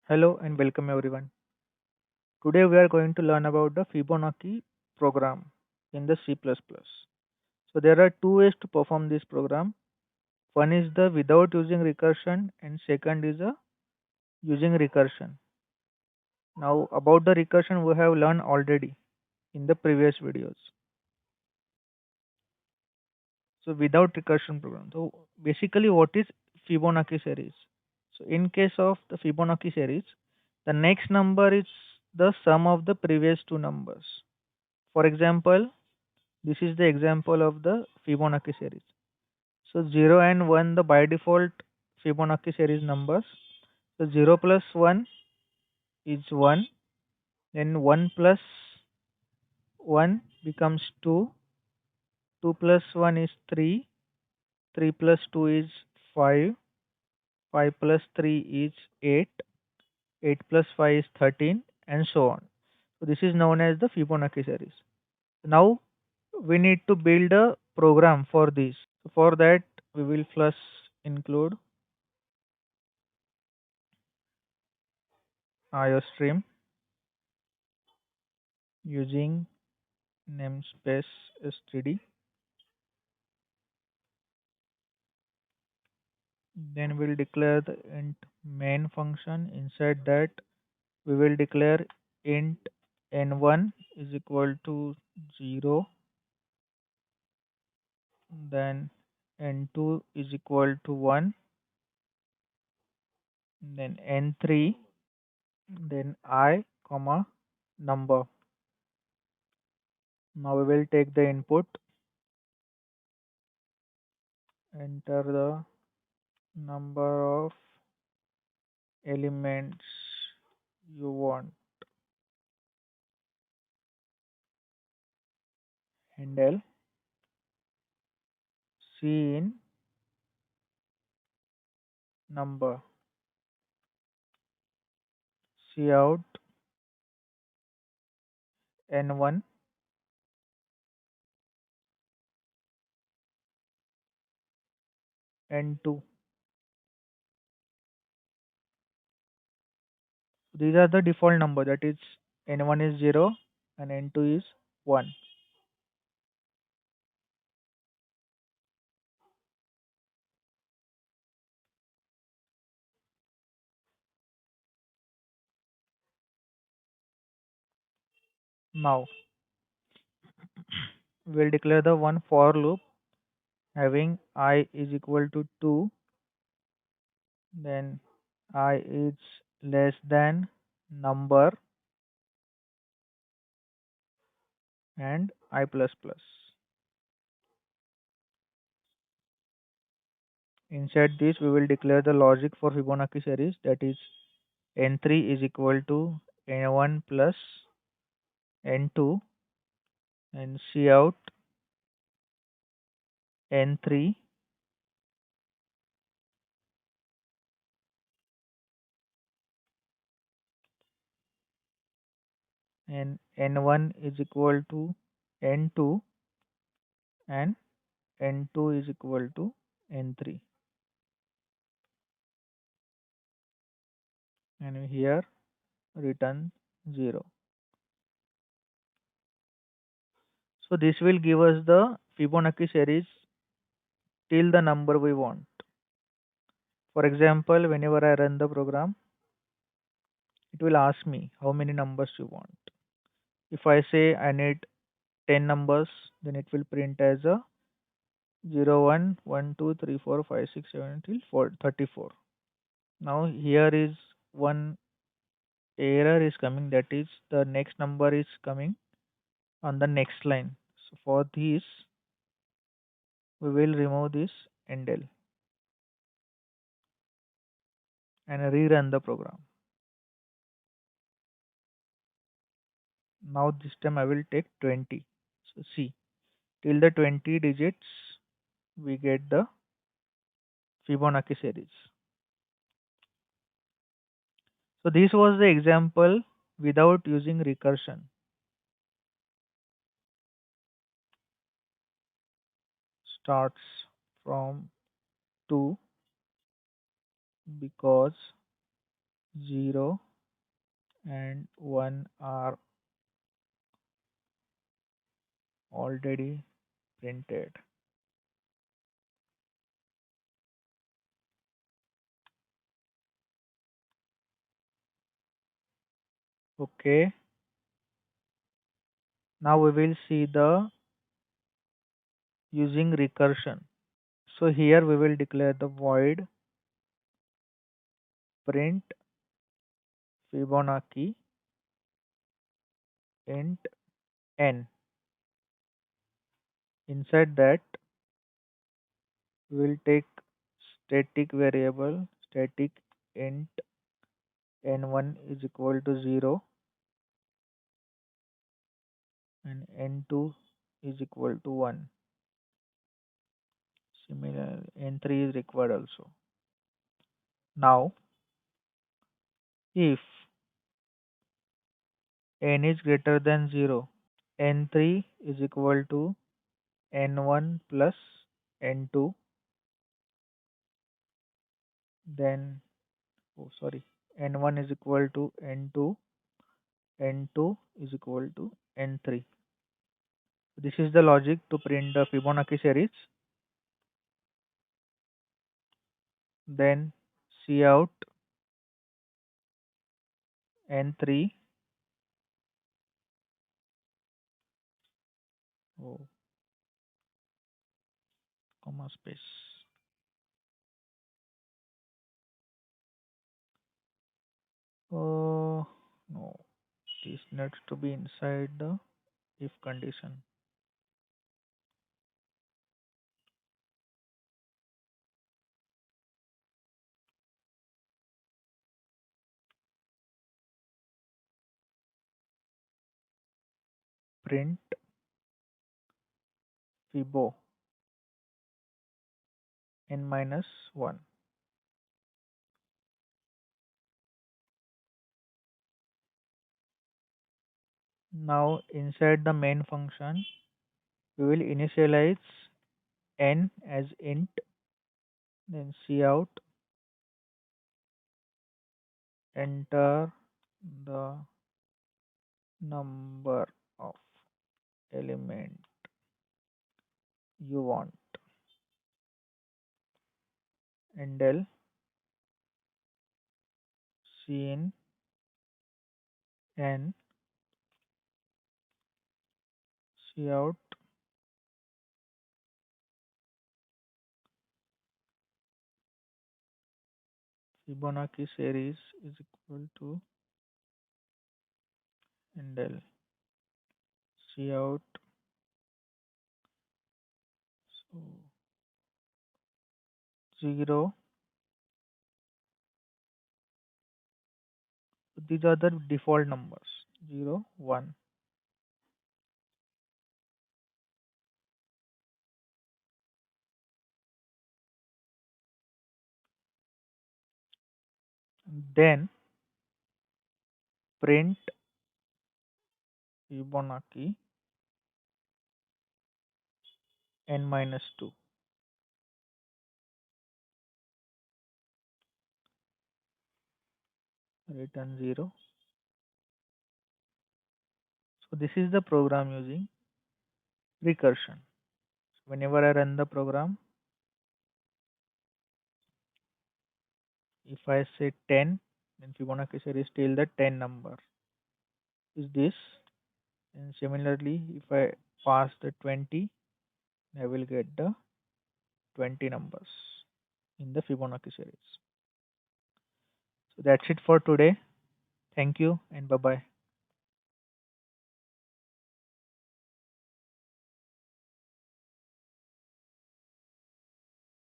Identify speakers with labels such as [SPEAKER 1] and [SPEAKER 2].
[SPEAKER 1] Hello and welcome everyone. Today we are going to learn about the Fibonacci program in the C++. So there are two ways to perform this program. One is the without using recursion and second is the using recursion. Now about the recursion we have learned already in the previous videos. So without recursion program. So basically what is Fibonacci series? So in case of the Fibonacci series, the next number is the sum of the previous two numbers. For example, this is the example of the Fibonacci series. So 0 and 1 the by default Fibonacci series numbers. So 0 plus 1 is 1, then 1 plus 1 becomes 2, 2 plus 1 is 3, 3 plus 2 is 5, 5 plus 3 is 8, 8 plus 5 is 13 and so on. So this is known as the Fibonacci series. Now we need to build a program for this. So for that we will first include IOStream using namespace std. Then we'll declare the int main function. Inside that we will declare int n1 is equal to 0, then n2 is equal to 1, then n3, then I comma number. Now we will take the input, enter the number of elements you want, handle C in number, C out n1, n2. These are the default number, that is n1 is 0 and n2 is 1. Now we'll declare the one for loop having I is equal to 2, then I is less than number and I plus plus. Inside this we will declare the logic for Fibonacci series, that is n3 is equal to n1 plus n2 and C out n3 and n1 is equal to n2 and n2 is equal to n3, and here return 0. So this will give us the Fibonacci series till the number we want. For example, whenever I run the program, it will ask me how many numbers you want. If I say I need 10 numbers, then it will print as a 0, 1, 1, 2, 3, 4, 5, 6, 7 till 34. Now here is one error is coming, that is the next number is coming on the next line. So for this we will remove this endl and rerun the program. Now this time I will take 20. So see, till the 20 digits we get the Fibonacci series. So this was the example without using recursion. Starts from 2 because 0 and 1 are already printed. Okay, now we will see the using recursion. So here we will declare the void print Fibonacci int n. Inside that we will take static variable static int n1 is equal to 0 and n2 is equal to 1. Similar n3 is required also. Now if n is greater than 0, n3 is equal to n1 plus n2, then n1 is equal to n2, n2 is equal to n3. This is the logic to print the Fibonacci series. Then cout n3, oh, comma space. Oh no, this needs to be inside the if condition. Print Fibo n minus 1. Now inside the main function we will initialize n as int, then cout enter the number of element you want and del cin and cout Fibonacci series is equal to and del cout. So 0. So these are the default numbers 0, 1. Then print Fibonacci n minus 2, return 0. So this is the program using recursion. So whenever I run the program, if I say 10, then Fibonacci series till the 10 number is this. And similarly, if I pass the 20, I will get the 20 numbers in the Fibonacci series. So that's it for today. Thank you and bye bye.